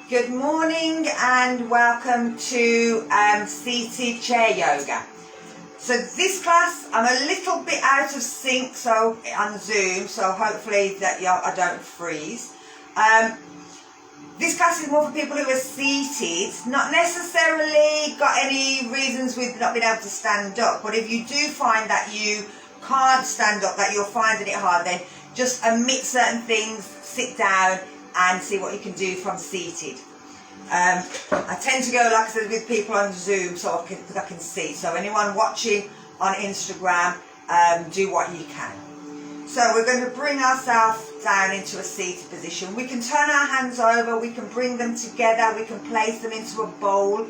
Good morning and welcome to seated chair yoga. So this class, I'm a little bit out of sync on Zoom, so hopefully that I don't freeze. This class is more for people who are seated, not necessarily got any reasons with not being able to stand up, but if you do find that you can't stand up, that you're finding it hard, then just omit certain things, sit down and see what you can do from seated. I tend to go, like I said, with people on Zoom because I can see. So anyone watching on Instagram, do what you can. So we're going to bring ourselves down into a seated position. We can turn our hands over, we can bring them together, we can place them into a bowl.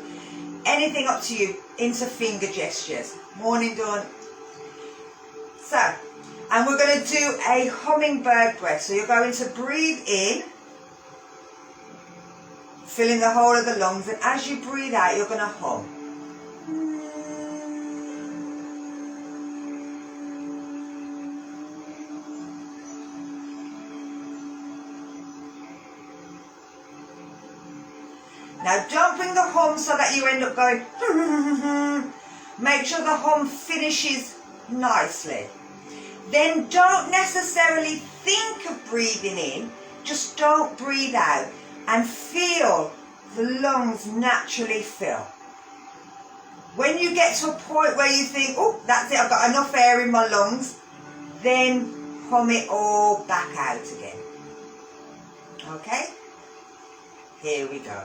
Anything up to you, into finger gestures. Morning, dawn. So, and we're going to do a hummingbird breath. So you're going to breathe in, filling the whole of the lungs, and as you breathe out, you're going to hum. Now don't bring the hum so that you end up going make sure the hum finishes nicely. Then don't necessarily think of breathing in, just don't breathe out and feel the lungs naturally fill. When you get to a point where you think, oh, that's it, I've got enough air in my lungs, then hum it all back out again. Okay? Here we go.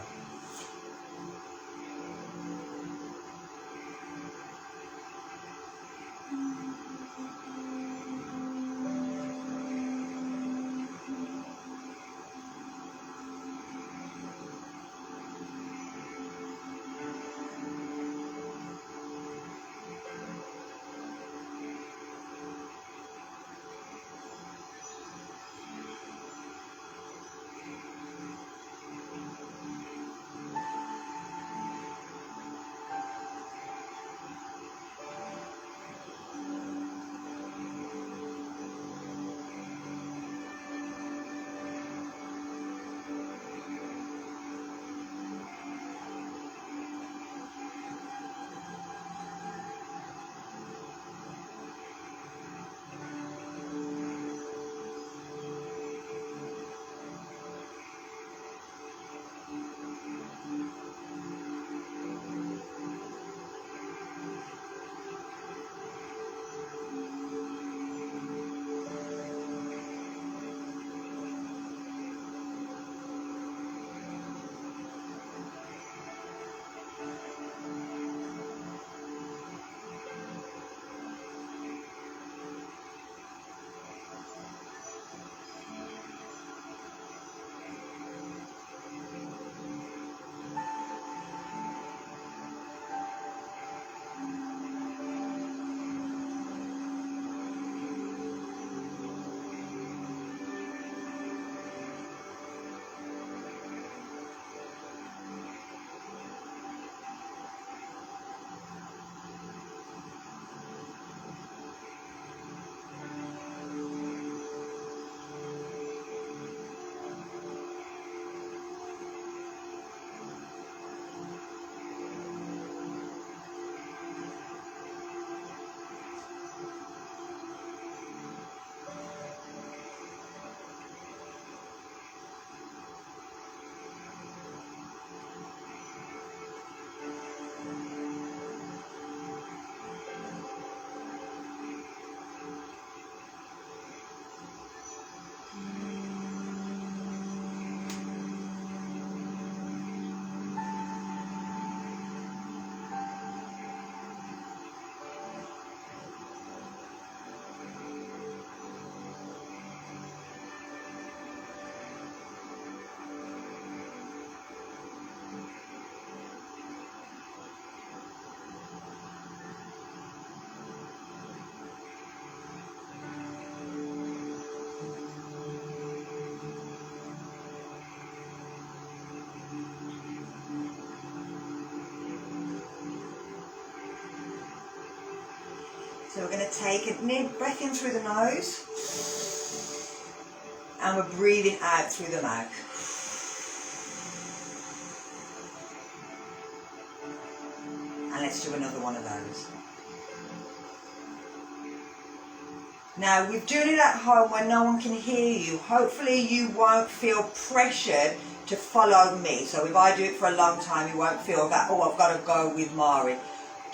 So we're going to take a breath in through the nose and we're breathing out through the mouth. let's do another one of those. Now, we're doing it at home where no one can hear you. Hopefully you won't feel pressured to follow me. So if I do it for a long time, you won't feel that, oh, I've got to go with Mari.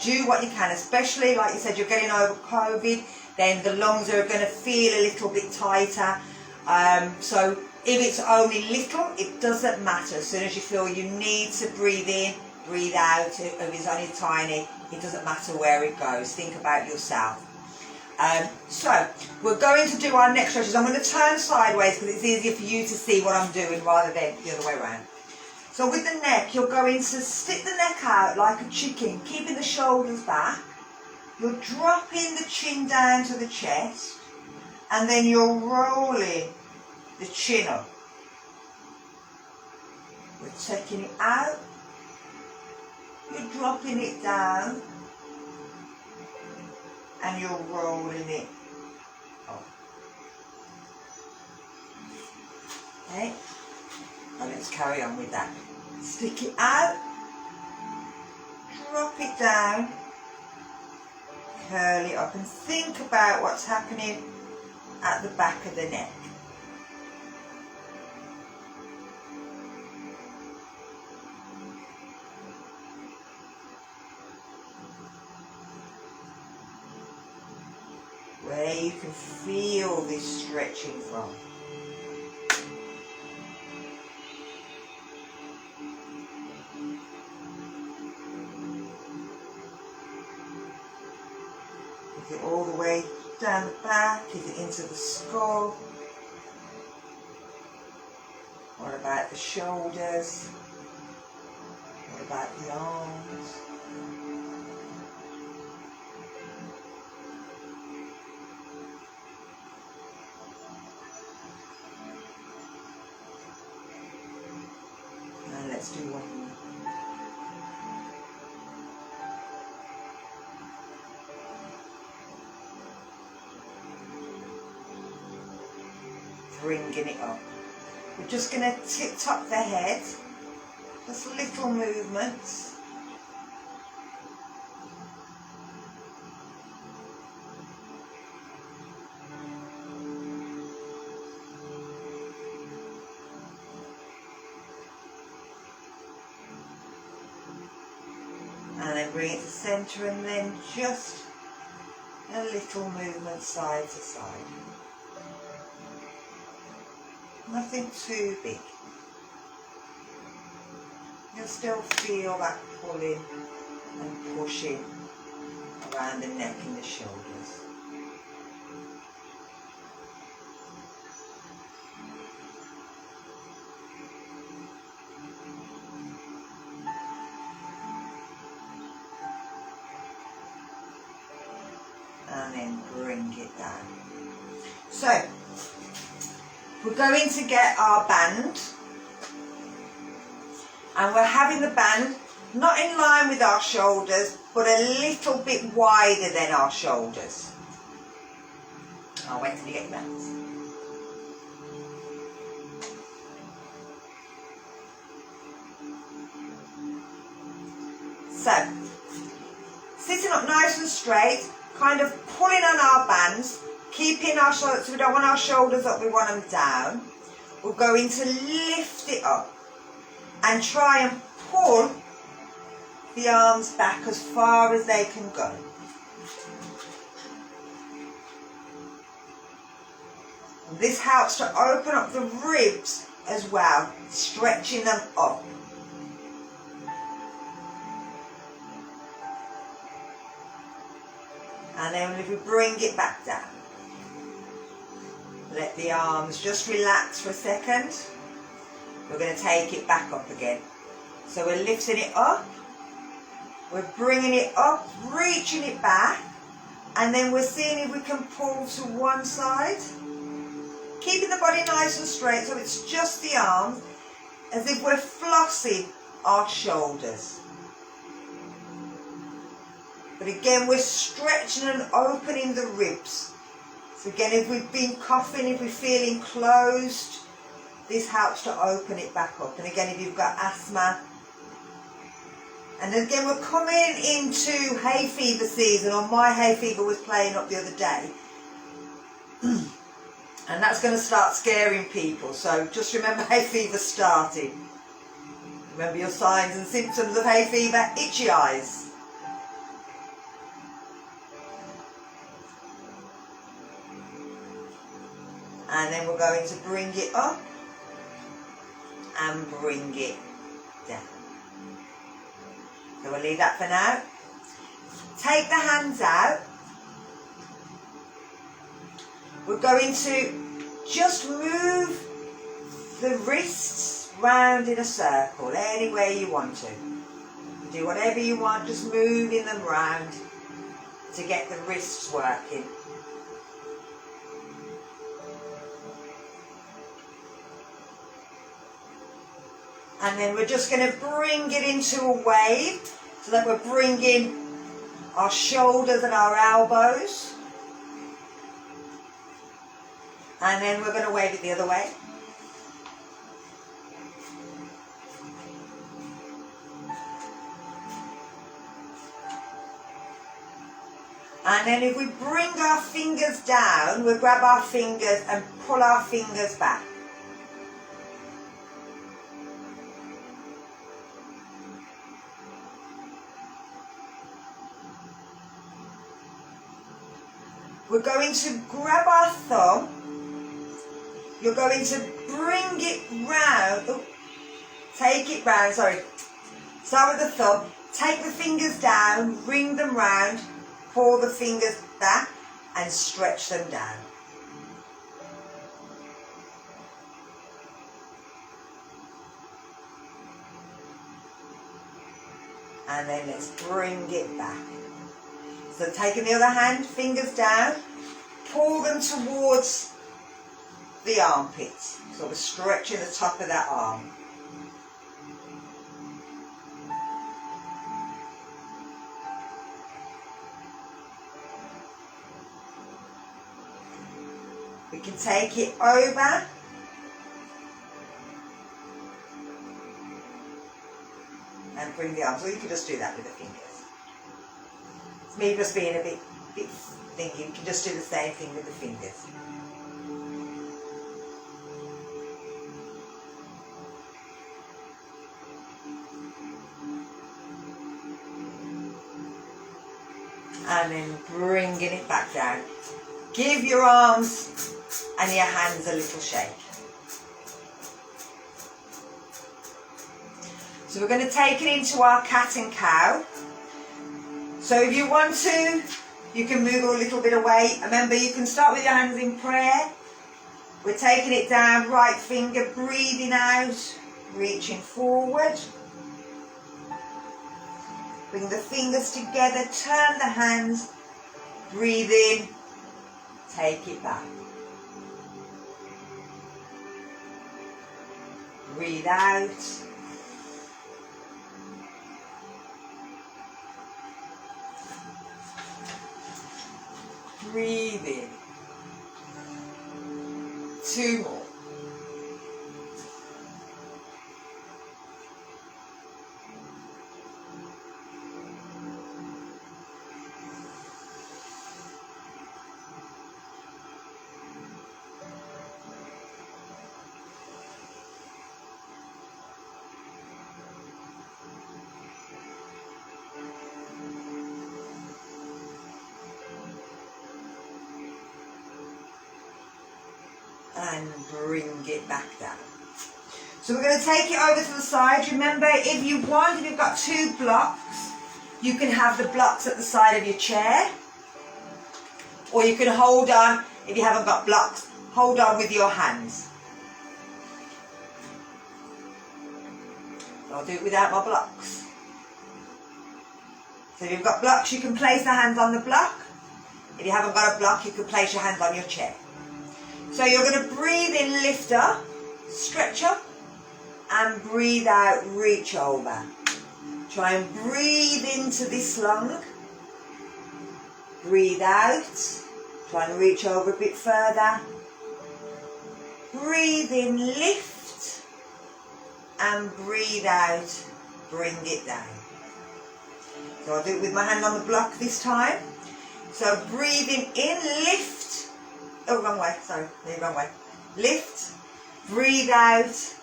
Do what you can, especially, like you said, you're getting over COVID, then the lungs are going to feel a little bit tighter. So if it's only little, it doesn't matter. As soon as you feel you need to breathe in, breathe out. If it's only tiny, it doesn't matter where it goes. Think about yourself. So we're going to do our neck stretches. I'm going to turn sideways because it's easier for you to see what I'm doing rather than the other way around. So with the neck, you're going to stick the neck out like a chicken, keeping the shoulders back. You're dropping the chin down to the chest, and then you're rolling the chin up. We're taking it out. You're dropping it down. And you're rolling it up. Okay? Well, let's carry on with that. Stick it out. Drop it down. Curl it up and think about what's happening at the back of the neck. Where you can feel this stretching from. Is it all the way down the back? Is it into the skull? What about the shoulders? What about the arms? Let's do one more. Bringing it up. We're just going to tip-top the head. Just little movements. And then bring it to centre, and then just a little movement side to side. Nothing too big. You'll still feel that pulling and pushing around the neck and the shoulders. And then bring it down. So, we're going to get our band, and we're having the band not in line with our shoulders, but a little bit wider than our shoulders. I'll wait till you get your bands. So, sitting up nice and straight, kind of pulling on our bands, keeping our shoulders, so we don't want our shoulders up, we want them down. We're going to lift it up and try and pull the arms back as far as they can go. And this helps to open up the ribs as well, stretching them up. And then if we bring it back down, let the arms just relax for a second. We're going to take it back up again. So we're lifting it up, we're bringing it up, reaching it back, and then we're seeing if we can pull to one side. Keeping the body nice and straight, so it's just the arms, as if we're flossing our shoulders. But again, we're stretching and opening the ribs. So again, if we've been coughing, if we're feeling closed, this helps to open it back up. And again, if you've got asthma, And again, we're coming into hay fever season, or my hay fever was playing up the other day. And that's going to start scaring people. So just remember hay fever starting. Remember your signs and symptoms of hay fever: itchy eyes. And then we're going to bring it up and bring it down. So we'll leave that for now. Take the hands out. We're going to just move the wrists round in a circle, anywhere you want to. Do whatever you want, just moving them round to get the wrists working. And then we're just going to bring it into a wave, so that we're bringing our shoulders and our elbows. And then we're going to wave it the other way. And then if we bring our fingers down, we'll grab our fingers and pull our fingers back. We're going to grab our thumb. You're going to bring it round. Oh, take it round, sorry. Start with the thumb. Take the fingers down, ring them round, pull the fingers back and stretch them down. And then let's bring it back. So taking the other hand, fingers down, pull them towards the armpits. So we're stretching the top of that arm. We can take it over. And bring the arms, or you can just do that with the fingers. It's me just being a bit thinking, you can just do the same thing with the fingers. And then bringing it back down. Give your arms and your hands a little shake. So we're going to take it into our cat and cow. So if you want to, you can move a little bit away. Remember, you can start with your hands in prayer. We're taking it down, right finger, breathing out, reaching forward. Bring the fingers together, turn the hands, breathe in, take it back. Breathe out. Breathe in. 2 more. And bring it back down. So we're going to take it over to the side. Remember, if you want, if you've got 2 blocks, you can have the blocks at the side of your chair. Or you can hold on, if you haven't got blocks, hold on with your hands. I'll do it without my blocks. So if you've got blocks, you can place the hands on the block. If you haven't got a block, you can place your hands on your chair. So you're going to breathe in, lift up, stretch up, and breathe out, reach over. Try and breathe into this lung. Breathe out, try and reach over a bit further. Breathe in, lift, and breathe out, bring it down. So I'll do it with my hand on the block this time. So breathing in, lift. Oh, wrong way, sorry, the wrong way. Lift, breathe out,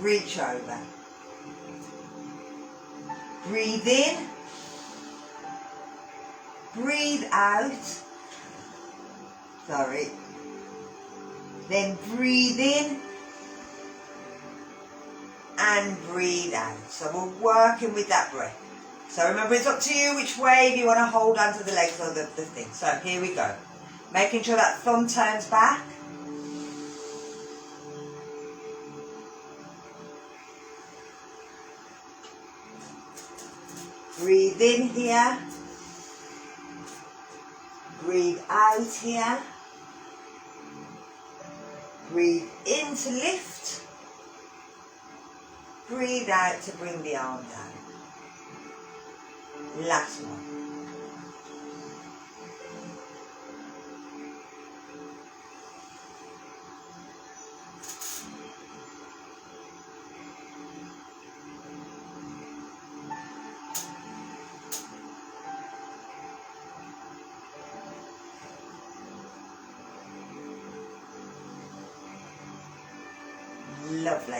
reach over. Breathe in, breathe out. Sorry. Then breathe in and breathe out. So we're working with that breath. So remember, it's up to you which way if you want to hold onto the legs or the thing. So here we go. Making sure that thumb turns back. Breathe in here. Breathe out here. Breathe in to lift. Breathe out to bring the arm down. Last one. Lovely.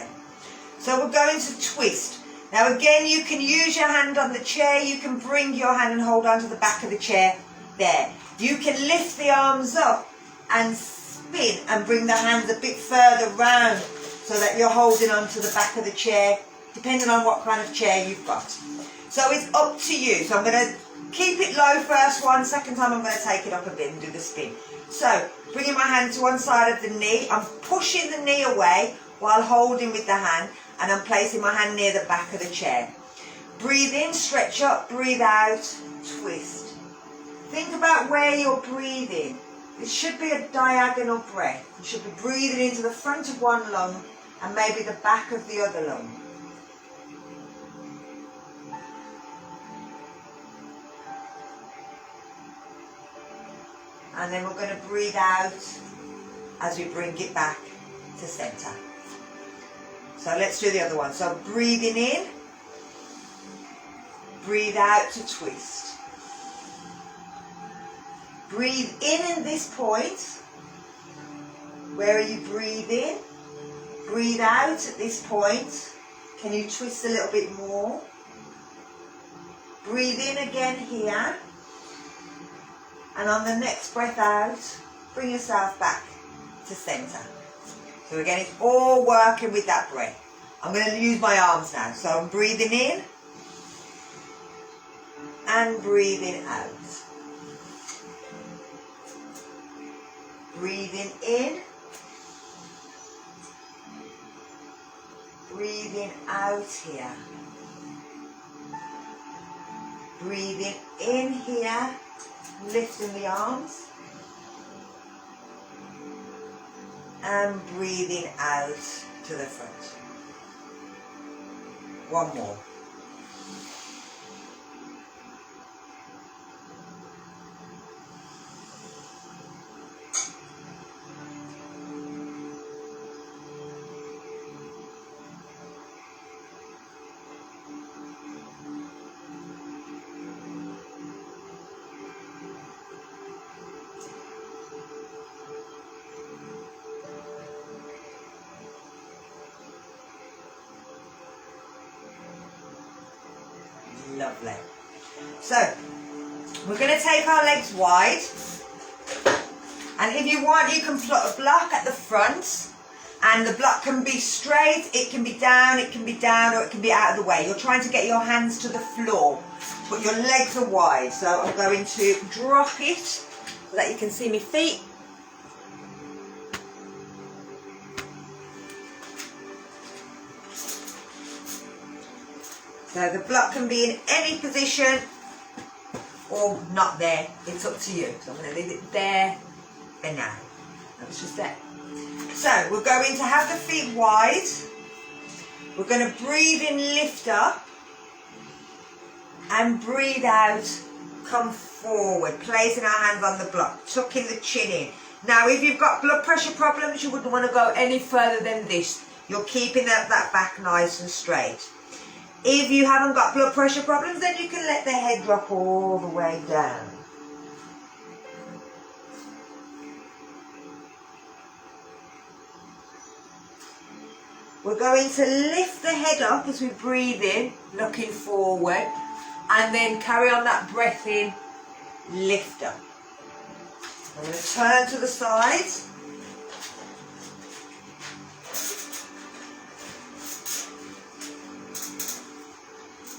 So we're going to twist. Now again, you can use your hand on the chair, you can bring your hand and hold on to the back of the chair there. You can lift the arms up and spin and bring the hands a bit further round so that you're holding on to the back of the chair, depending on what kind of chair you've got. So it's up to you. So I'm going to keep it low first one, second time I'm going to take it up a bit and do the spin. So bringing my hand to one side of the knee, I'm pushing the knee away while holding with the hand, and I'm placing my hand near the back of the chair. Breathe in, stretch up, breathe out, twist. Think about where you're breathing. It should be a diagonal breath. You should be breathing into the front of one lung and maybe the back of the other lung. And then we're going to breathe out as we bring it back to center. So let's do the other one. So breathing in, breathe out to twist. Breathe in this point. Where are you breathing? Breathe out at this point. Can you twist a little bit more? Breathe in again here. And on the next breath out, bring yourself back to center. So again, it's all working with that breath. I'm going to use my arms now. So I'm breathing in and breathing out. Breathing in, breathing out here. Breathing in here, lifting the arms. And breathing out to the front. One more. Lovely. So we're going to take our legs wide, and if you want, you can put a block at the front, and the block can be straight, it can be down, or it can be out of the way. You're trying to get your hands to the floor, but your legs are wide. So I'm going to drop it so that you can see my feet. So the block can be in any position or not there. It's up to you. So I'm going to leave it there and now. That was just there. So we're going to have the feet wide. We're going to breathe in, lift up. And breathe out, come forward. Placing our hands on the block. Tucking the chin in. Now if you've got blood pressure problems, you wouldn't want to go any further than this. You're keeping that back nice and straight. If you haven't got blood pressure problems, then you can let the head drop all the way down. We're going to lift the head up as we breathe in, looking forward, and then carry on that breath in, lift up. I'm going to turn to the sides.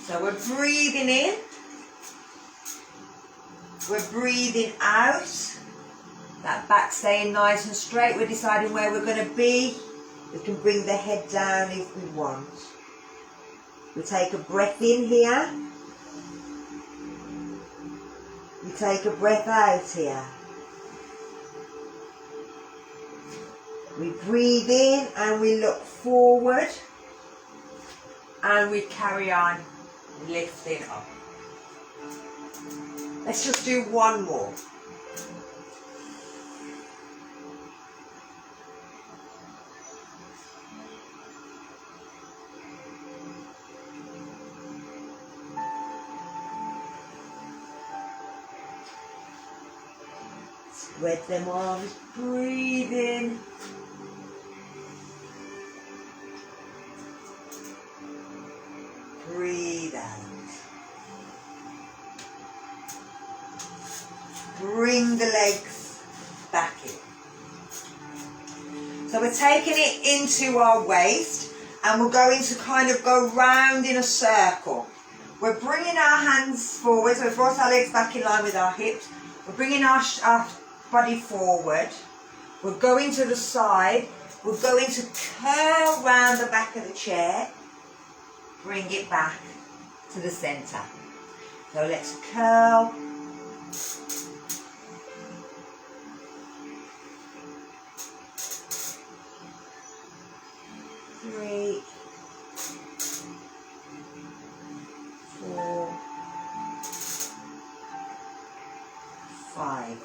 So we're breathing in, we're breathing out, that back staying nice and straight. We're deciding where we're going to be. We can bring the head down if we want. We take a breath in here, we take a breath out here. We breathe in and we look forward and we carry on lifting up. Let's just do one more. Spread them arms, breathe in. Breathe out. Bring the legs back in. So we're taking it into our waist and we're going to kind of go round in a circle. We're bringing our hands forward, so we've brought our legs back in line with our hips. We're bringing our body forward. We're going to the side. We're going to curl round the back of the chair. Bring it back to the centre. So let's curl. Three, 4, 5.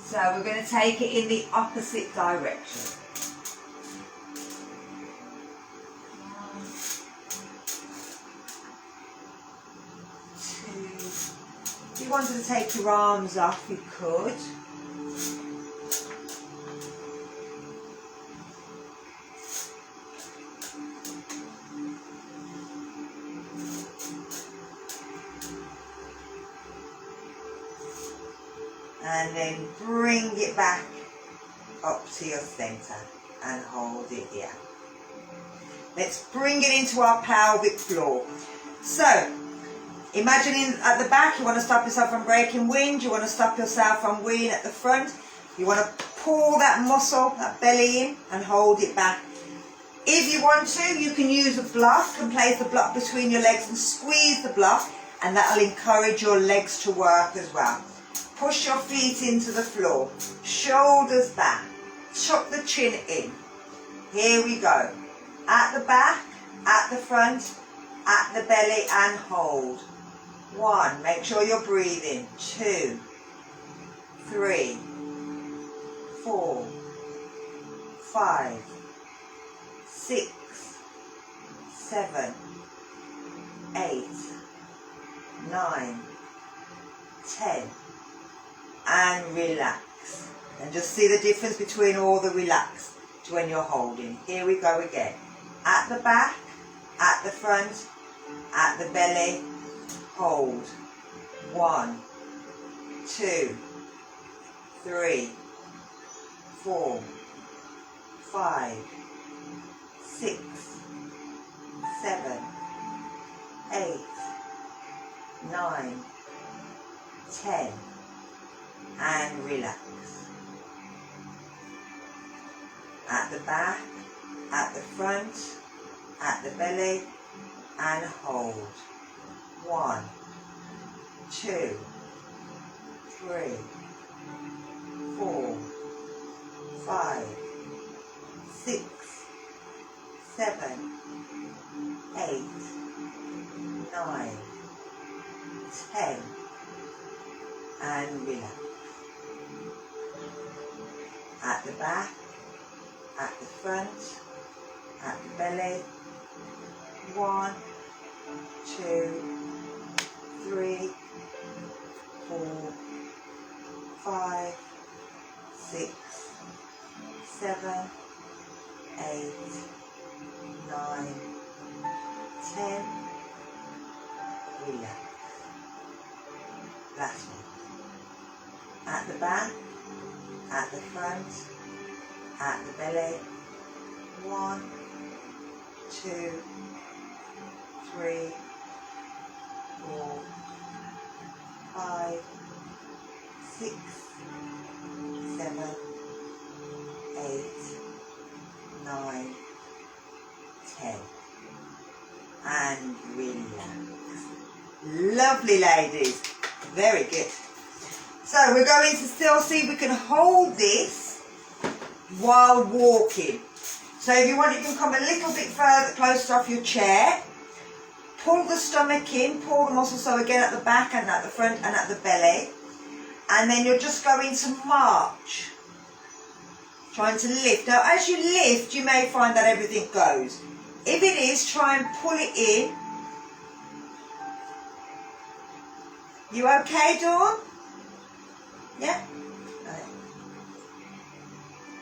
So we're going to take it in the opposite direction. 1, 2. If you wanted to take your arms off, you could. And then bring it back up to your centre and hold it here. Let's bring it into our pelvic floor. So, imagining at the back, you want to stop yourself from breaking wind, you want to stop yourself from weeing at the front, you want to pull that muscle, that belly in and hold it back. If you want to, you can use a block and place the block between your legs and squeeze the block, and that will encourage your legs to work as well. Push your feet into the floor, shoulders back, tuck the chin in. Here we go. At the back, at the front, at the belly and hold. 1, make sure you're breathing. 2, 3, 4, 5, 6, 7, 8, 9, 10. And relax. And just see the difference between all the relax to when you're holding. Here we go again. At the back, at the front, at the belly, hold. 1, 2, 3, 4, 5, 6, 7, 8, 9, 10. And relax. At the back, at the front, at the belly, and hold. 1, 2, 3, 4, 5, 6, 7, 8, 9, 10. And relax. At the back, at the front, at the belly. 1, 2, 3, 4, 5, 6, 7, 8, 9, 10. Relax. Last one. At the back, at the front, at the belly. 1, 2, 3, 4, 5, 6, 7, 8, 9, 10. And relax. Lovely, ladies. Very good. So we're going to still see if we can hold this while walking. So if you want, you can come a little bit further, closer off your chair. Pull the stomach in, pull the muscles, so again at the back and at the front and at the belly. And then you're just going to march. Trying to lift. Now as you lift, you may find that everything goes. If it is, try and pull it in. You okay, Dawn? Yeah? Right.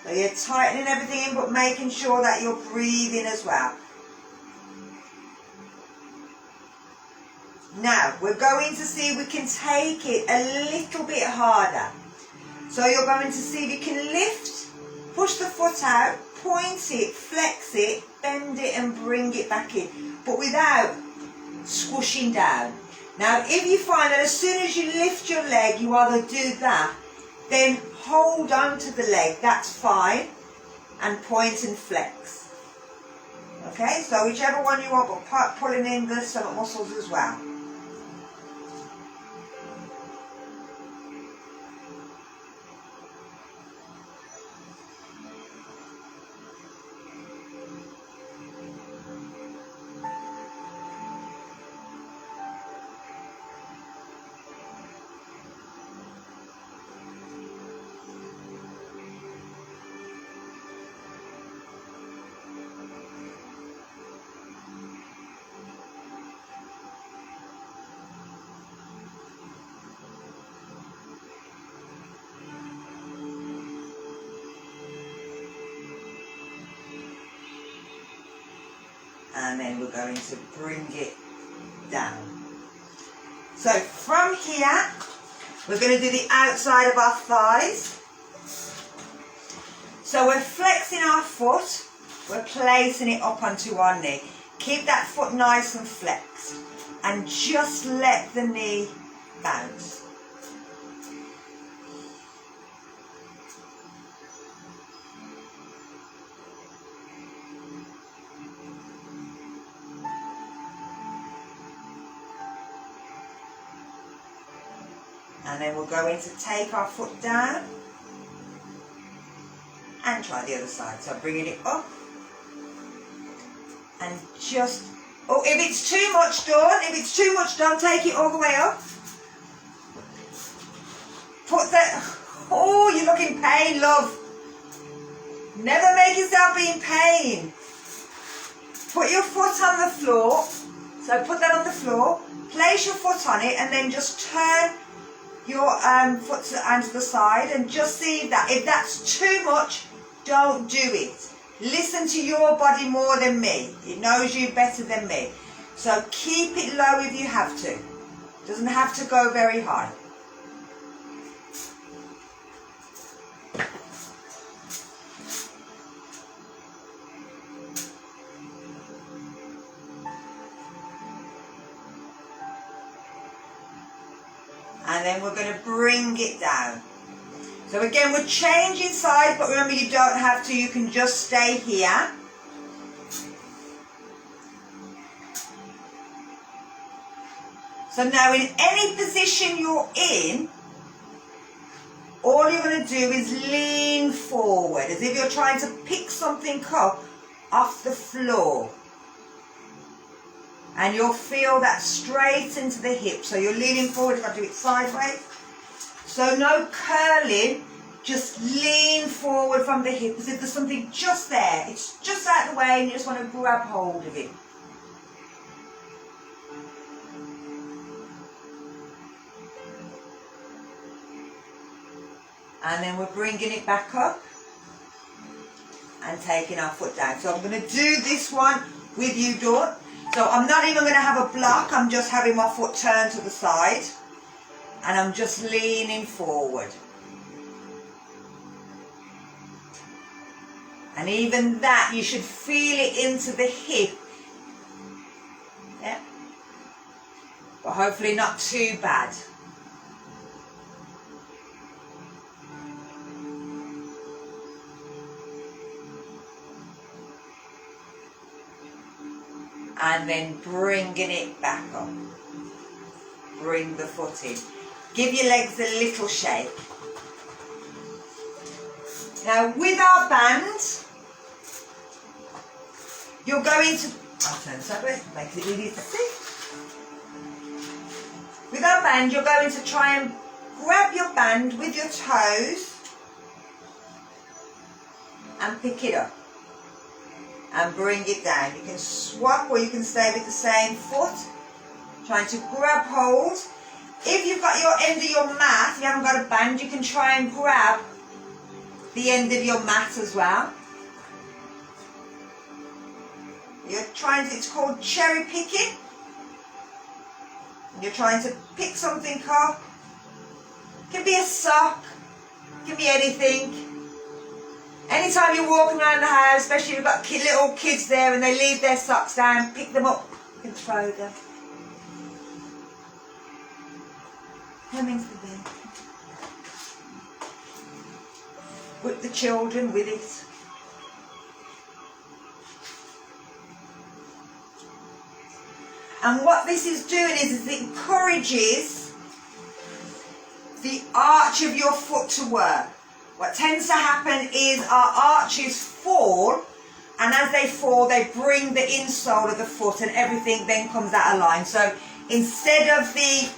So you're tightening everything in, but making sure that you're breathing as well. Now, we're going to see if we can take it a little bit harder. So you're going to see if you can lift, push the foot out, point it, flex it, bend it and bring it back in, but without squishing down. Now, if you find that as soon as you lift your leg, you either do that, then hold on to the leg, that's fine, and point and flex. Okay, so whichever one you want, but pulling in the stomach muscles as well. And then we're going to bring it down. So from here, we're going to do the outside of our thighs. So we're flexing our foot, we're placing it up onto our knee. Keep that foot nice and flexed and just let the knee bounce. And then we're going to take our foot down and try the other side. So bringing it up and just, oh, if it's too much, Dawn, if it's too much, don't take it all the way up. Put that, oh, you look in pain, love. Never make yourself be in pain. Put your foot on the floor. So put that on the floor, place your foot on it and then just turn your foot onto the side and just see that. If that's too much, don't do it. Listen to your body more than me. It knows you better than me. So keep it low if you have to. Doesn't have to go very high. And then we're going to bring it down. So again, we're changing sides, but remember you don't have to, you can just stay here. So now in any position you're in, all you're going to do is lean forward, as if you're trying to pick something up off the floor. And you'll feel that straight into the hip. So you're leaning forward. If I do it sideways. So no curling, just lean forward from the hip as if there's something just there. It's just out of the way and you just want to grab hold of it. And then we're bringing it back up and taking our foot down. So I'm going to do this one with you, Dawn. So I'm not even going to have a block. I'm just having my foot turned to the side. And I'm just leaning forward. And even that, you should feel it into the hip. Yeah. But hopefully not too bad. And then bringing it back up. Bring the foot in. Give your legs a little shake. Now with our band, you're going to, I'll turn this over, make it easy to see. With our band, you're going to try and grab your band with your toes and pick it up. And bring it down. You can swap or you can stay with the same foot. Trying to grab hold. If you've got your end of your mat, if you haven't got a band, you can try and grab the end of your mat as well. You're trying to, it's called cherry picking. You're trying to pick something up. It can be a sock. It can be anything. Anytime you're walking around the house, especially if you've got little kids there and they leave their socks down, pick them up and throw them. Come into the bed. Put the children with it. And what this is doing is it encourages the arch of your foot to work. What tends to happen is our arches fall, and as they fall, they bring the insole of the foot and everything then comes out of line. So instead of it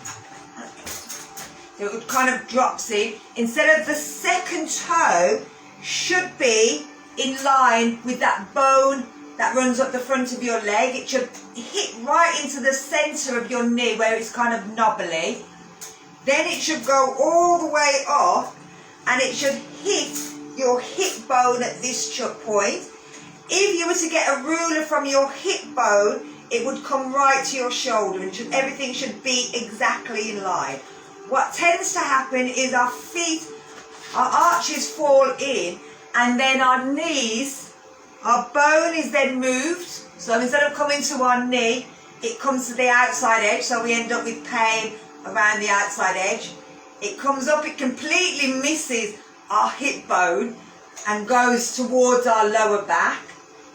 kind of drops in, instead of the second toe should be in line with that bone that runs up the front of your leg. It should hit right into the centre of your knee where it's kind of knobbly. Then it should go all the way up and it should hit your hip bone at this point. If you were to get a ruler from your hip bone, it would come right to your shoulder and everything should be exactly in line. What tends to happen is our feet, our arches fall in, and then our knees, our bone is then moved. So instead of coming to our knee, it comes to the outside edge, so we end up with pain around the outside edge. It comes up, it completely misses our hip bone and goes towards our lower back.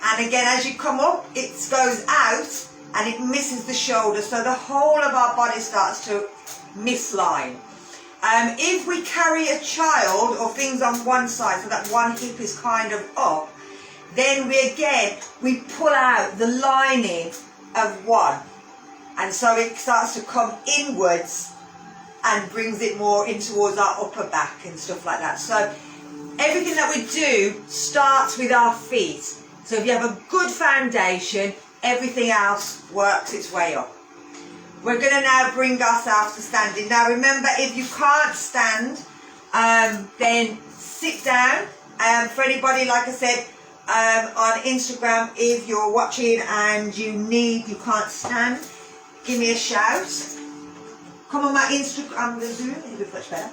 And again, as you come up, it goes out and it misses the shoulder. So the whole of our body starts to misline. If we carry a child or things on one side, so that one hip is kind of up, then we pull out the lining of one. And so it starts to come inwards and brings it more in towards our upper back and stuff like that. So everything that we do starts with our feet. So if you have a good foundation, everything else works its way up. We're going to now bring ourselves to standing. Now remember, if you can't stand, then sit down. For anybody, like I said, on Instagram, if you're watching and you can't stand, give me a shout. Come on my Instagram, the Zoom, it'll be much better.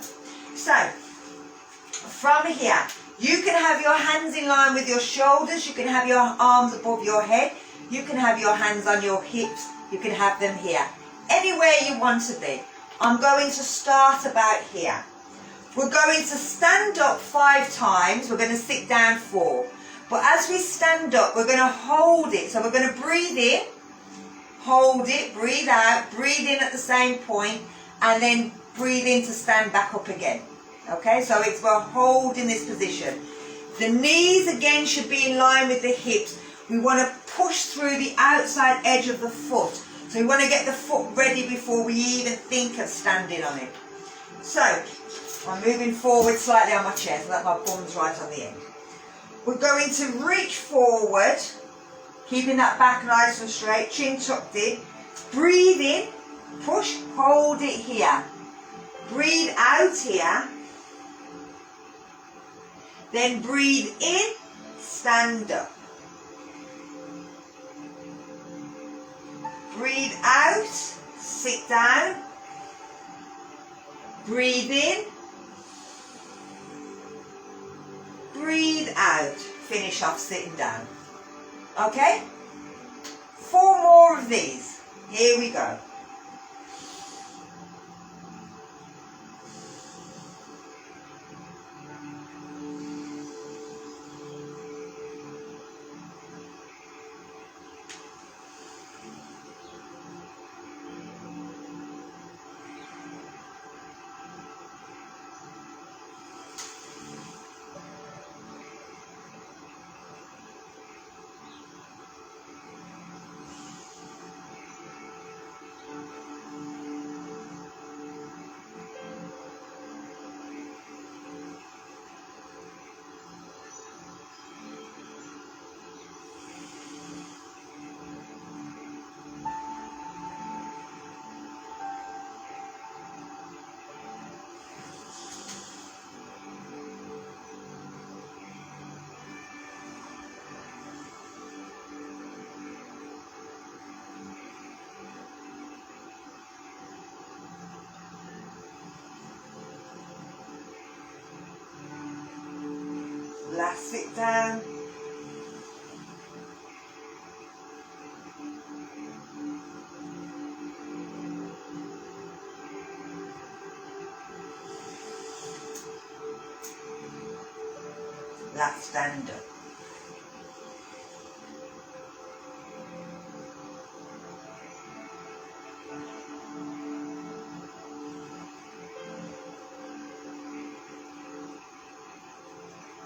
So, from here, you can have your hands in line with your shoulders, you can have your arms above your head, you can have your hands on your hips, you can have them here. Anywhere you want to be. I'm going to start about here. We're going to stand up 5 times, we're going to sit down 4. But as we stand up, we're going to hold it. So we're going to breathe in, hold it, breathe out, breathe in at the same point, and then breathe in to stand back up again. Okay, so we're holding this position. The knees again should be in line with the hips. We want to push through the outside edge of the foot. So we want to get the foot ready before we even think of standing on it. So I'm moving forward slightly on my chair so that my bum's right on the end. We're going to reach forward, keeping that back nice and straight, chin tucked in. Breathe in, push, hold it here. Breathe out here. Then breathe in, stand up. Breathe out, sit down. Breathe in. Breathe out. Finish off sitting down. Okay? 4 more of these. Here we go. Last sit down. Last stand up.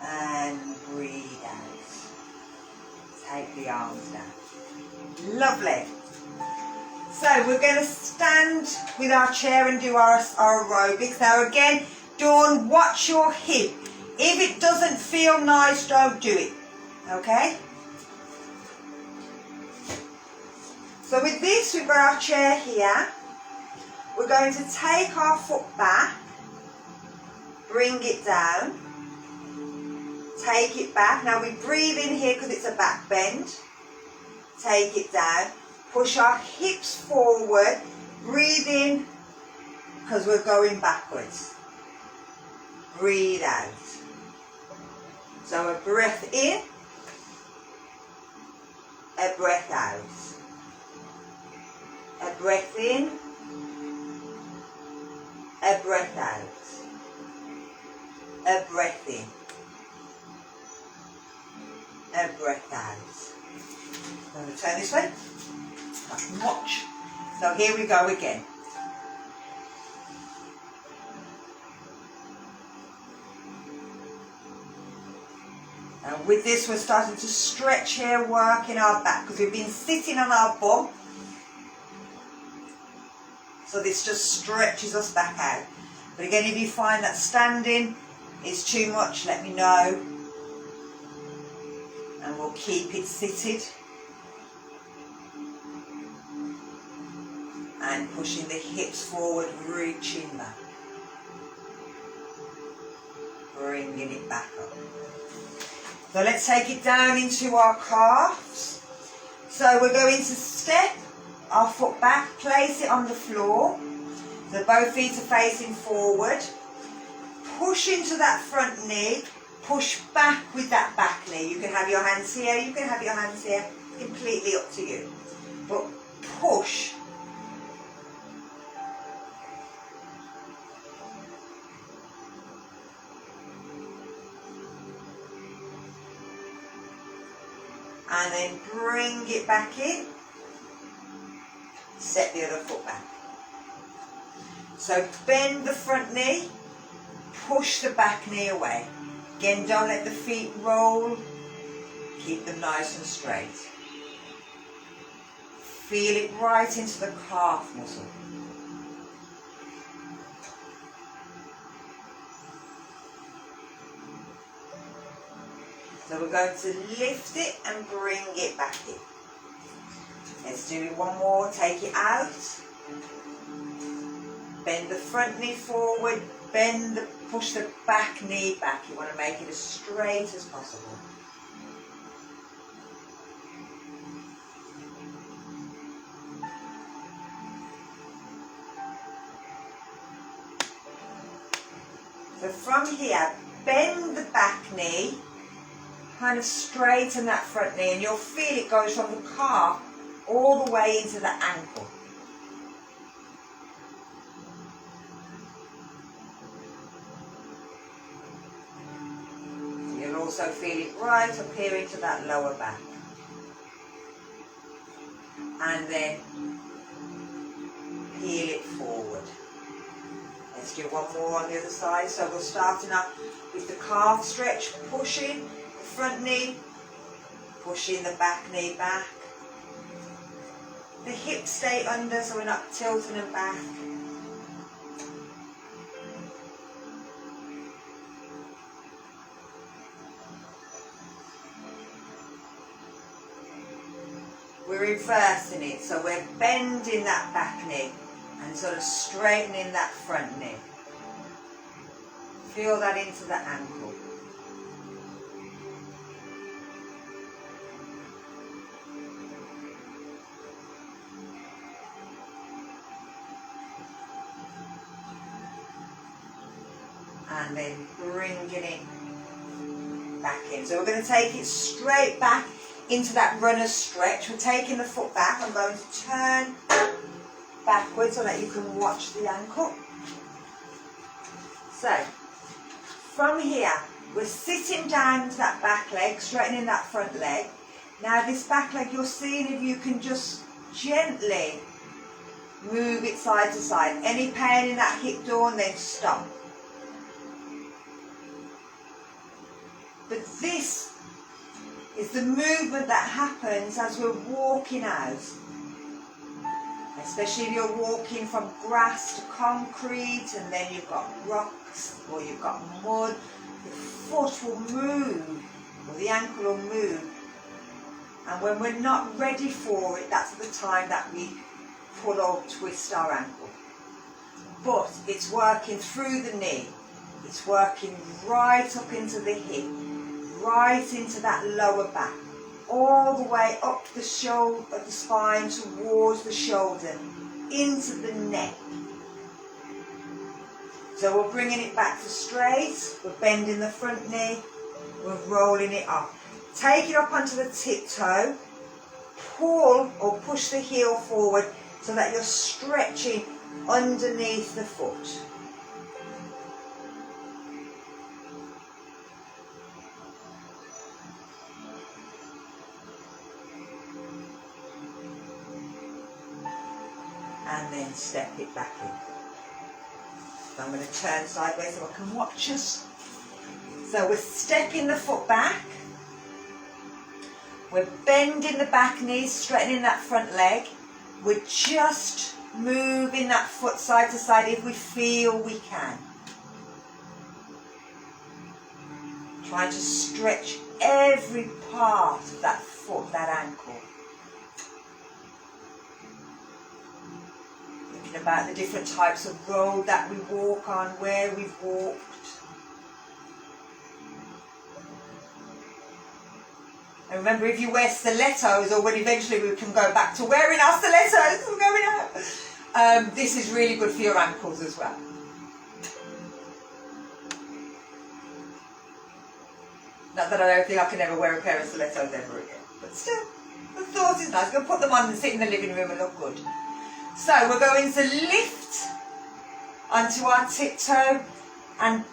And breathe out. Take the arms down. Lovely. So we're going to stand with our chair and do our aerobics. Now again, Dawn, watch your hip. If it doesn't feel nice, don't do it. Okay? So with this, we've got our chair here. We're going to take our foot back, bring it down, take it back. Now we breathe in here because it's a back bend. Take it down, push our hips forward, breathe in because we're going backwards. Breathe out. So a breath in, a breath out. A breath in, a breath out. A breath in, a breath out. I'm going to turn this way. Watch. So here we go again. And with this, we're starting to stretch here, working our back, because we've been sitting on our bum. So this just stretches us back out. But again, if you find that standing is too much, let me know. And we'll keep it seated. And pushing the hips forward, reaching back. Bringing it back up. So let's take it down into our calves. So we're going to step our foot back, place it on the floor. So both feet are facing forward. Push into that front knee. Push back with that back knee. You can have your hands here, you can have your hands here. Completely up to you. But push. And then bring it back in. Set the other foot back. So bend the front knee, push the back knee away. Again, don't let the feet roll. Keep them nice and straight. Feel it right into the calf muscle. So we're going to lift it and bring it back in. Let's do it one more. Take it out. Bend the front knee forward. Push the back knee back. You want to make it as straight as possible. So from here, bend the back knee, kind of straighten that front knee, and you'll feel it goes from the calf all the way into the ankle. You'll also feel it right up here into that lower back. And then heel it forward. Let's do one more on the other side. So we're starting up with the calf stretch, pushing the front knee, pushing the back knee back. The hips stay under so we're not tilting them back. We're reversing it, so we're bending that back knee and sort of straightening that front knee. Feel that into the ankle. And then bringing it back in. So we're going to take it straight back into that runner's stretch. We're taking the foot back. I'm going to turn backwards so that you can watch the ankle. So from here, we're sitting down to that back leg, straightening that front leg. Now this back leg, you're seeing if you can just gently move it side to side. Any pain in that hip joint, then stop. But this is the movement that happens as we're walking out. Especially if you're walking from grass to concrete and then you've got rocks or you've got mud, the foot will move or the ankle will move. And when we're not ready for it, that's the time that we pull or twist our ankle. But it's working through the knee. It's working right up into the hip, right into that lower back, all the way up the shoulder, of the spine towards the shoulder, into the neck. So we're bringing it back to straight, we're bending the front knee, we're rolling it up. Take it up onto the tiptoe, pull or push the heel forward so that you're stretching underneath the foot. And then step it back in. So I'm going to turn sideways so I can watch us. So we're stepping the foot back. We're bending the back knee, straightening that front leg. We're just moving that foot side to side if we feel we can. Try to stretch every part of that foot, that ankle. About the different types of road that we walk on, where we've walked. And remember, if you wear stilettos, or when eventually we can go back to wearing our stilettos, we're going out. This is really good for your ankles as well. Not that I don't think I can ever wear a pair of stilettos ever again, but still, the thought is nice. Go put them on and sit in the living room and look good. So we're going to lift onto our tiptoe and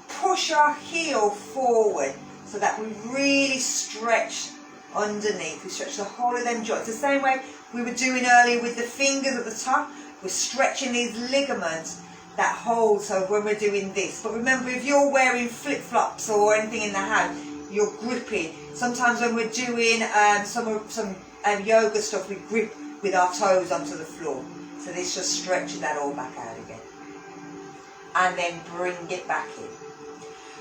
push our heel forward so that we really stretch underneath. We stretch the whole of them joints. The same way we were doing earlier with the fingers at the top, we're stretching these ligaments that hold, so when we're doing this. But remember, if you're wearing flip-flops or anything in the house, you're gripping. Sometimes when we're doing some yoga stuff, we grip with our toes onto the floor. So this just stretches that all back out again. And then bring it back in.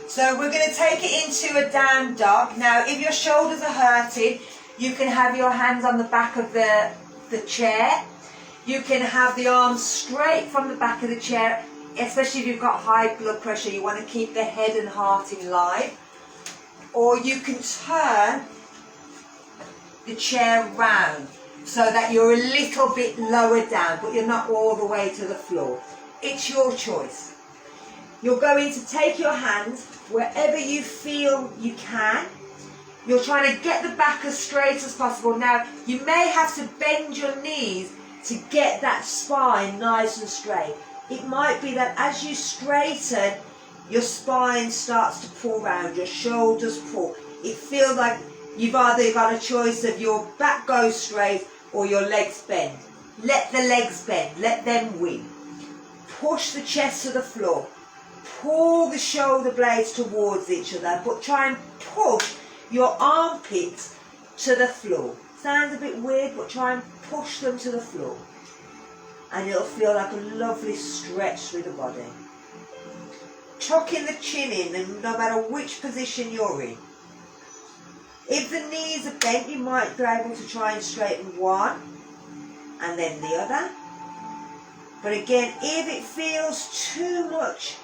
So we're going to take it into a down dog. Now, if your shoulders are hurting, you can have your hands on the back of the chair. You can have the arms straight from the back of the chair, especially if you've got high blood pressure. You want to keep the head and heart in line. Or you can turn the chair round so that you're a little bit lower down, but you're not all the way to the floor. It's your choice. You're going to take your hands wherever you feel you can. You're trying to get the back as straight as possible. Now, you may have to bend your knees to get that spine nice and straight. It might be that as you straighten, your spine starts to pull round, your shoulders pull. It feels like you've either got a choice of your back goes straight or your legs bend. Let the legs bend, let them win. Push the chest to the floor. Pull the shoulder blades towards each other, but try and push your armpits to the floor. Sounds a bit weird, but try and push them to the floor. And it'll feel like a lovely stretch through the body. Tucking the chin in, and no matter which position you're in. If the knees are bent, you might be able to try and straighten one and then the other. But again, if it feels too much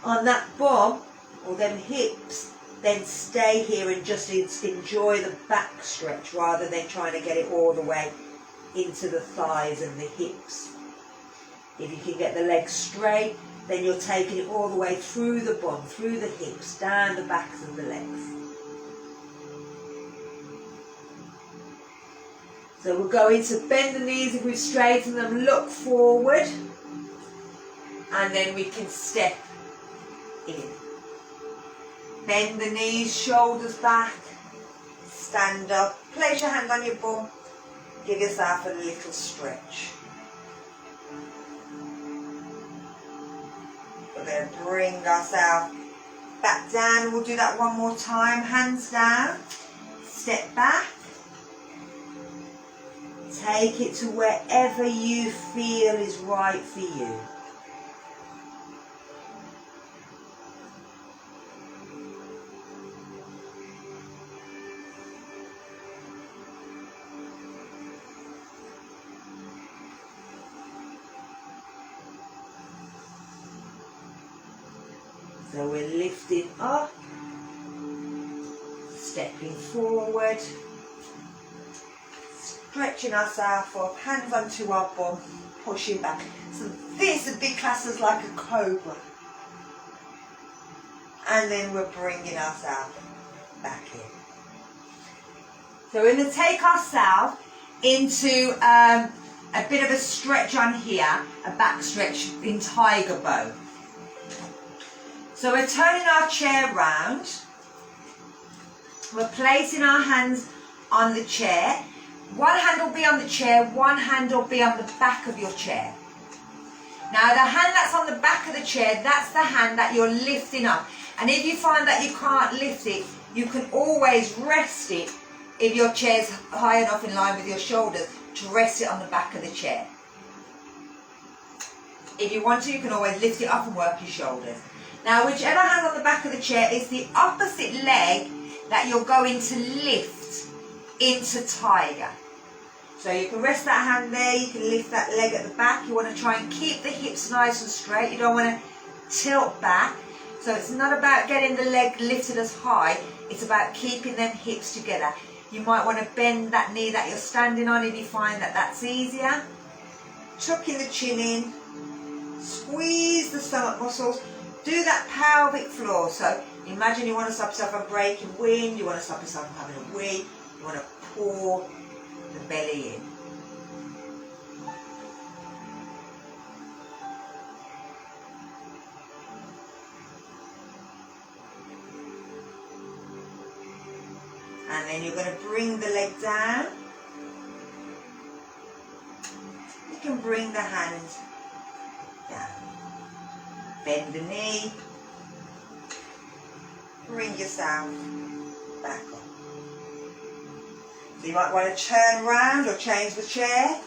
on that bum or them hips, then stay here and just enjoy the back stretch rather than trying to get it all the way into the thighs and the hips. If you can get the legs straight, then you're taking it all the way through the bum, through the hips, down the backs of the legs. So we're going to bend the knees if we've straightened them, look forward, and then we can step in. Bend the knees, shoulders back, stand up, place your hand on your bum, give yourself a little stretch. We're going to bring ourselves back down. We'll do that one more time. Hands down, step back. Take it to wherever you feel is right for you. So we're lifting up, stepping forward, stretching ourselves up, hands onto our bum, pushing back. So this would be classed as like a cobra. And then we're bringing ourselves back in. So we're going to take ourselves into a bit of a stretch on here, a back stretch in tiger bow. So we're turning our chair round. We're placing our hands on the chair. One hand will be on the chair, one hand will be on the back of your chair. Now the hand that's on the back of the chair, that's the hand that you're lifting up. And if you find that you can't lift it, you can always rest it if your chair's high enough in line with your shoulders to rest it on the back of the chair. If you want to, you can always lift it up and work your shoulders. Now whichever hand on the back of the chair is the opposite leg that you're going to lift into tiger. So you can rest that hand there, you can lift that leg at the back. You want to try and keep the hips nice and straight. You don't want to tilt back. So it's not about getting the leg lifted as high, it's about keeping them hips together. You might want to bend that knee that you're standing on if you find that that's easier. Tucking the chin in, squeeze the stomach muscles. Do that pelvic floor. So imagine you want to stop yourself from breaking wind, you want to stop yourself from having a wee, you want to pour the belly in. And then you're going to bring the leg down. You can bring the hand down. Bend the knee. Bring yourself back up. So you might want to turn round or change the chair.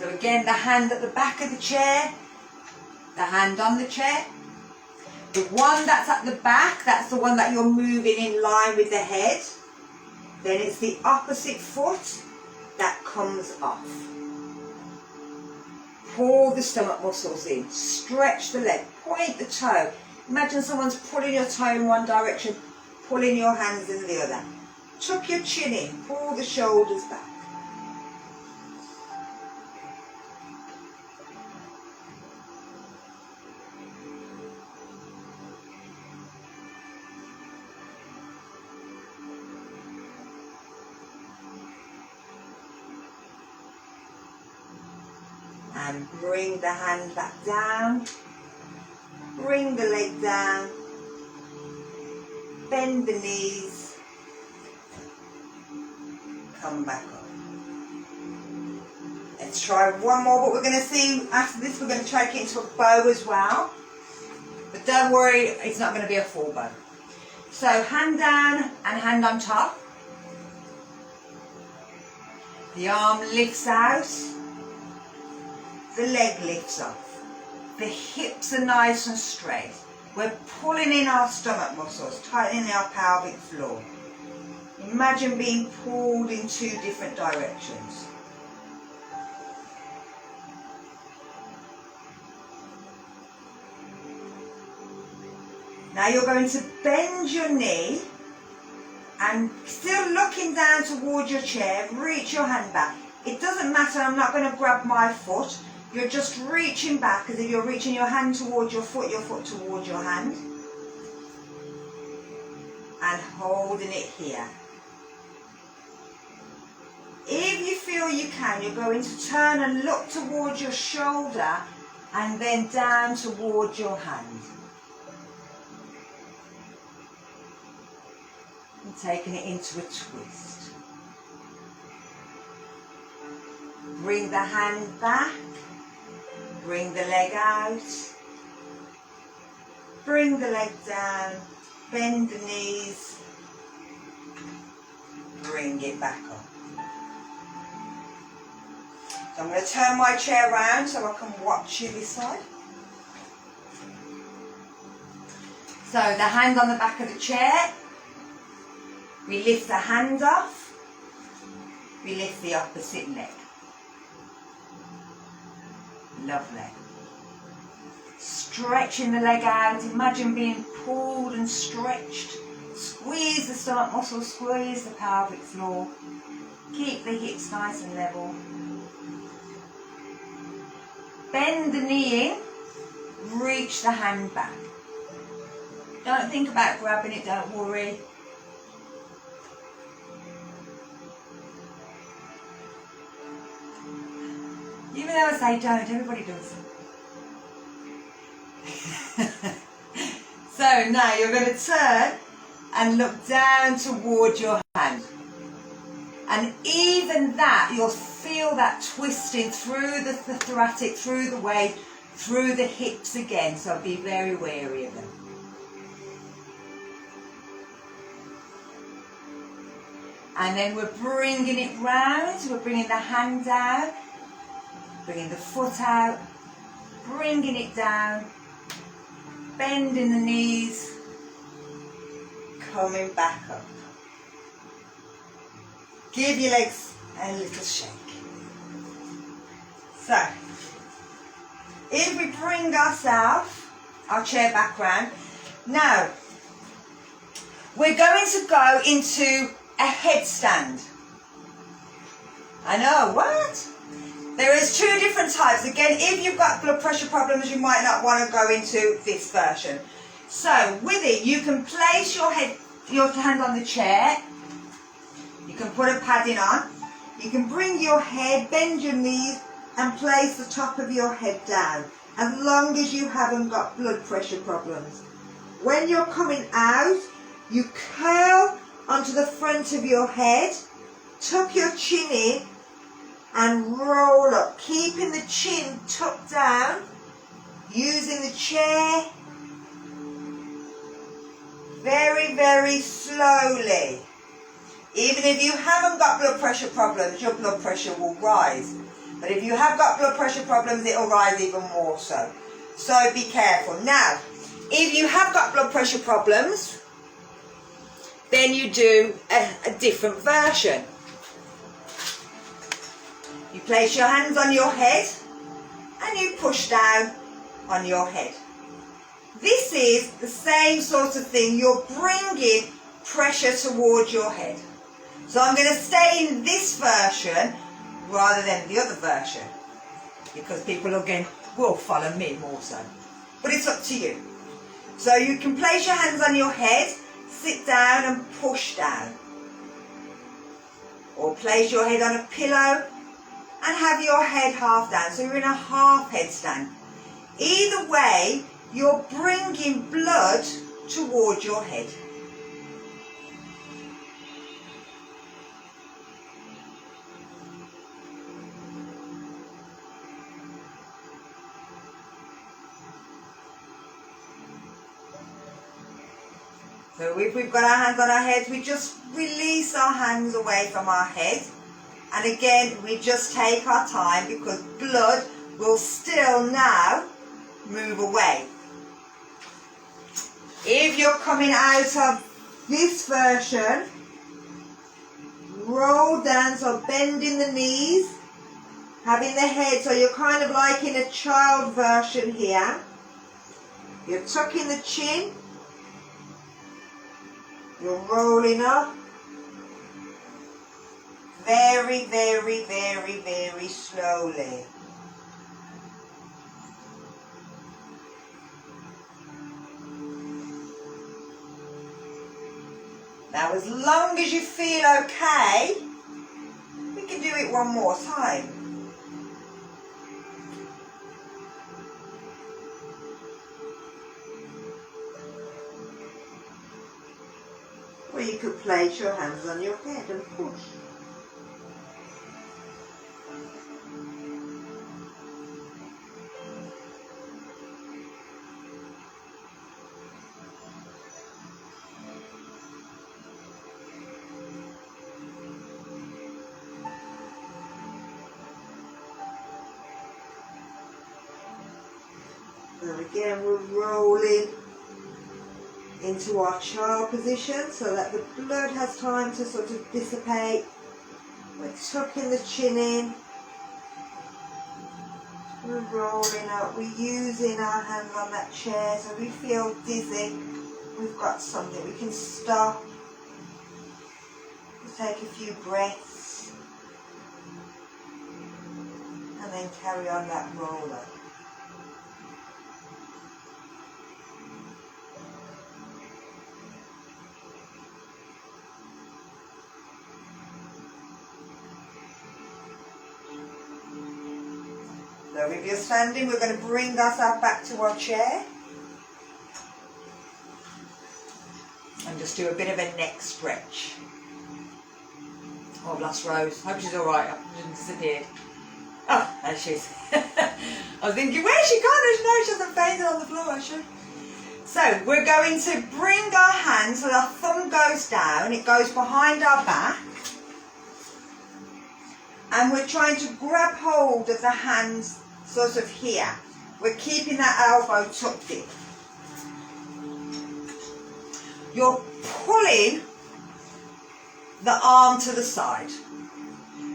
So again, the hand at the back of the chair. the hand on the chair. The one that's at the back, that's the one that you're moving in line with the head. Then it's the opposite foot that comes off. Pull the stomach muscles in, stretch the leg, point the toe. Imagine someone's pulling your toe in one direction, pulling your hands in the other. Tuck your chin in, pull the shoulders back. And bring the hand back down, bring the leg down, bend the knees, come back up. Let's try one more, but we're going to see after this we're going to try to get into a bow as well. But don't worry, it's not going to be a full bow. So hand down and hand on top. The arm lifts out. The leg lifts off. The hips are nice and straight. We're pulling in our stomach muscles, tightening our pelvic floor. Imagine being pulled in two different directions. Now you're going to bend your knee and still looking down towards your chair, reach your hand back. It doesn't matter, I'm not going to grab my foot. You're just reaching back as if you're reaching your hand towards your foot towards your hand. And holding it here. If you feel you can, you're going to turn and look towards your shoulder and then down towards your hand. And taking it into a twist. Bring the hand back. Bring the leg out, bring the leg down, bend the knees, bring it back up. So I'm going to turn my chair around so I can watch you this side. So the hand on the back of the chair, we lift the hand off, we lift the opposite leg. Lovely. Stretching the leg out. Imagine being pulled and stretched. Squeeze the stomach muscles, squeeze the pelvic floor. Keep the hips nice and level. Bend the knee in. Reach the hand back. Don't think about grabbing it, don't worry. Even though I say don't, everybody does. So now you're going to turn and look down towards your hand. And even that, you'll feel that twisting through the thoracic, through the waist, through the hips again. So be very wary of them. And then we're bringing it round. We're bringing the hand down. Bringing the foot out, bringing it down, bending the knees, coming back up. Give your legs a little shake. So, if we bring our chair back round, now we're going to go into a headstand. I know, what? There is two different types. Again, if you've got blood pressure problems, you might not want to go into this version. So, with it, you can place your hand on the chair. You can put a padding on. You can bring your head, bend your knees, and place the top of your head down, as long as you haven't got blood pressure problems. When you're coming out, you curl onto the front of your head, tuck your chin in, and roll up, keeping the chin tucked down, using the chair very, very slowly. Even if you haven't got blood pressure problems, your blood pressure will rise. But if you have got blood pressure problems, it will rise even more so. So be careful. Now, if you have got blood pressure problems, then you do a different version. You place your hands on your head and you push down on your head. This is the same sort of thing. You're bringing pressure towards your head. So I'm going to stay in this version rather than the other version, because people again will follow me more so. But it's up to you. So you can place your hands on your head, sit down and push down. Or place your head on a pillow and have your head half down. So you're in a half headstand. Either way, you're bringing blood towards your head. So if we've got our hands on our heads, we just release our hands away from our head. And again, we just take our time, because blood will still now move away. If you're coming out of this version, roll down, so bending the knees, having the head, so you're kind of like in a child version here. You're tucking the chin. You're rolling up. Very, very, very, very slowly. Now, as long as you feel okay, we can do it one more time. Or you could place your hands on your head and push. So again, we're rolling into our child position so that the blood has time to sort of dissipate. We're tucking the chin in. We're rolling up. We're using our hands on that chair, so we feel dizzy. We've got something. We can stop. We'll take a few breaths. And then carry on that roll up. So if you're standing, we're going to bring ourselves back to our chair. And just do a bit of a neck stretch. Oh, I've lost Rose. Hope she's alright. She didn't disappear. Oh, there she is. I was thinking, where's she gone? No, she hasn't fainted on the floor, actually. So we're going to bring our hands so our thumb goes down. It goes behind our back. And we're trying to grab hold of the hands sort of here. We're keeping that elbow tucked in. You're pulling the arm to the side.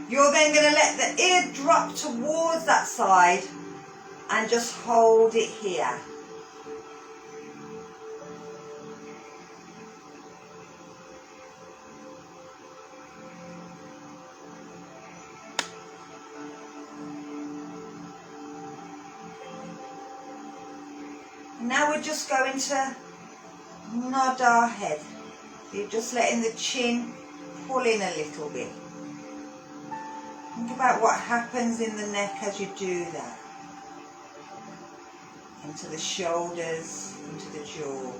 You're then going to let the ear drop towards that side and just hold it here. Now we're just going to nod our head. You're just letting the chin pull in a little bit. Think about what happens in the neck as you do that. Into the shoulders, into the jaw.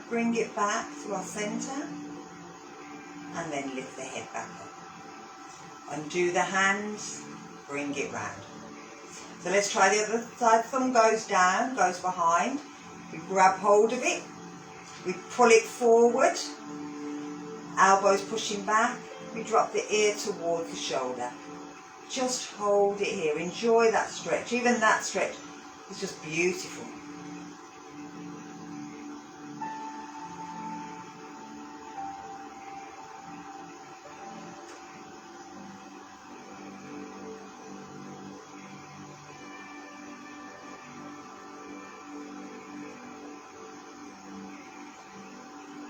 Bring it back to our centre and then lift the head back up. Undo the hands, bring it round. So let's try the other side. Thumb goes down, goes behind. We grab hold of it. We pull it forward. Elbows pushing back. We drop the ear towards the shoulder. Just hold it here. Enjoy that stretch. Even that stretch is just beautiful.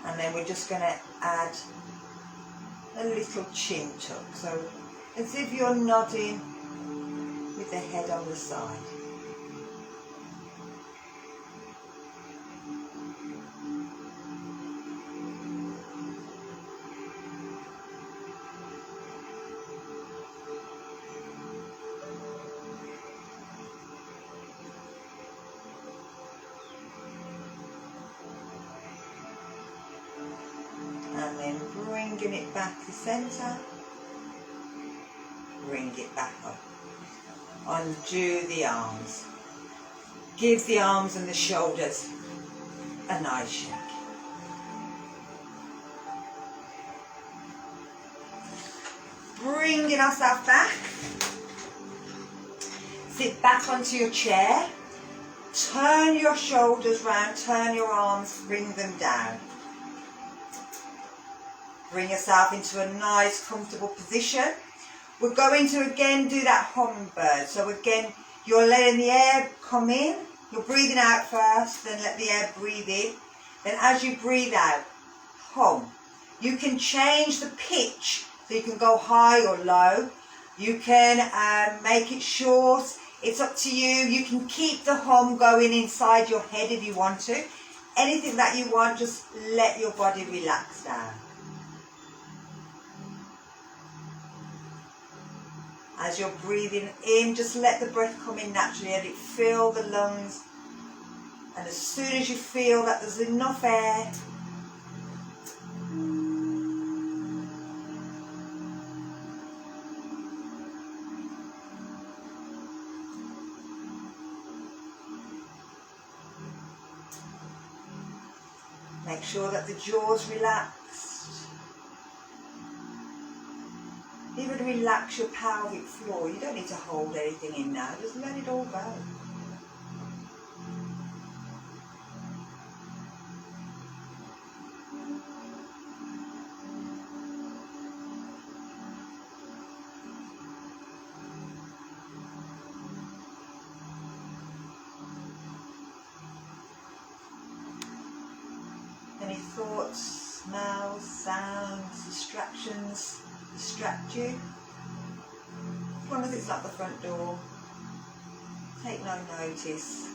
And then we're just going to add a little chin tuck. So as if you're nodding with the head on the side. And then bringing it back to centre, bring it back up. Undo the arms. Give the arms and the shoulders a nice shake. Bringing ourselves back. Sit back onto your chair. Turn your shoulders round, turn your arms, bring them down. Bring yourself into a nice, comfortable position. We're going to again do that hummingbird. So again, you're letting the air come in. You're breathing out first, then let the air breathe in. Then as you breathe out, hum. You can change the pitch, so you can go high or low. You can make it short. It's up to you. You can keep the hum going inside your head if you want to. Anything that you want, just let your body relax down. As you're breathing in, just let the breath come in naturally. Let it fill the lungs. And as soon as you feel that there's enough air, make sure that the jaw's relaxed. Even relax your pelvic floor. You don't need to hold anything in now. Just let it all go. Any thoughts, smells, sounds, distractions distract you? As long as it's not the front door, take no notice.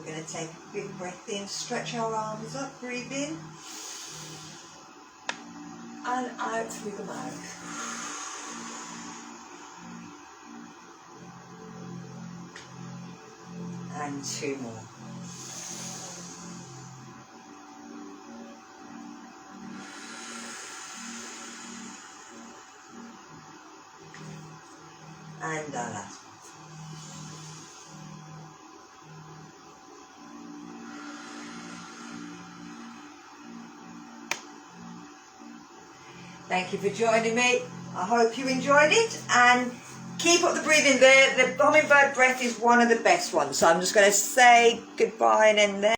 We're going to take a big breath in, stretch our arms up, breathe in, and out through the mouth. And 2 more. And our last one. Thank you for joining me. I hope you enjoyed it, and keep up the breathing there. The hummingbird breath is one of the best ones. So I'm just going to say goodbye and end there.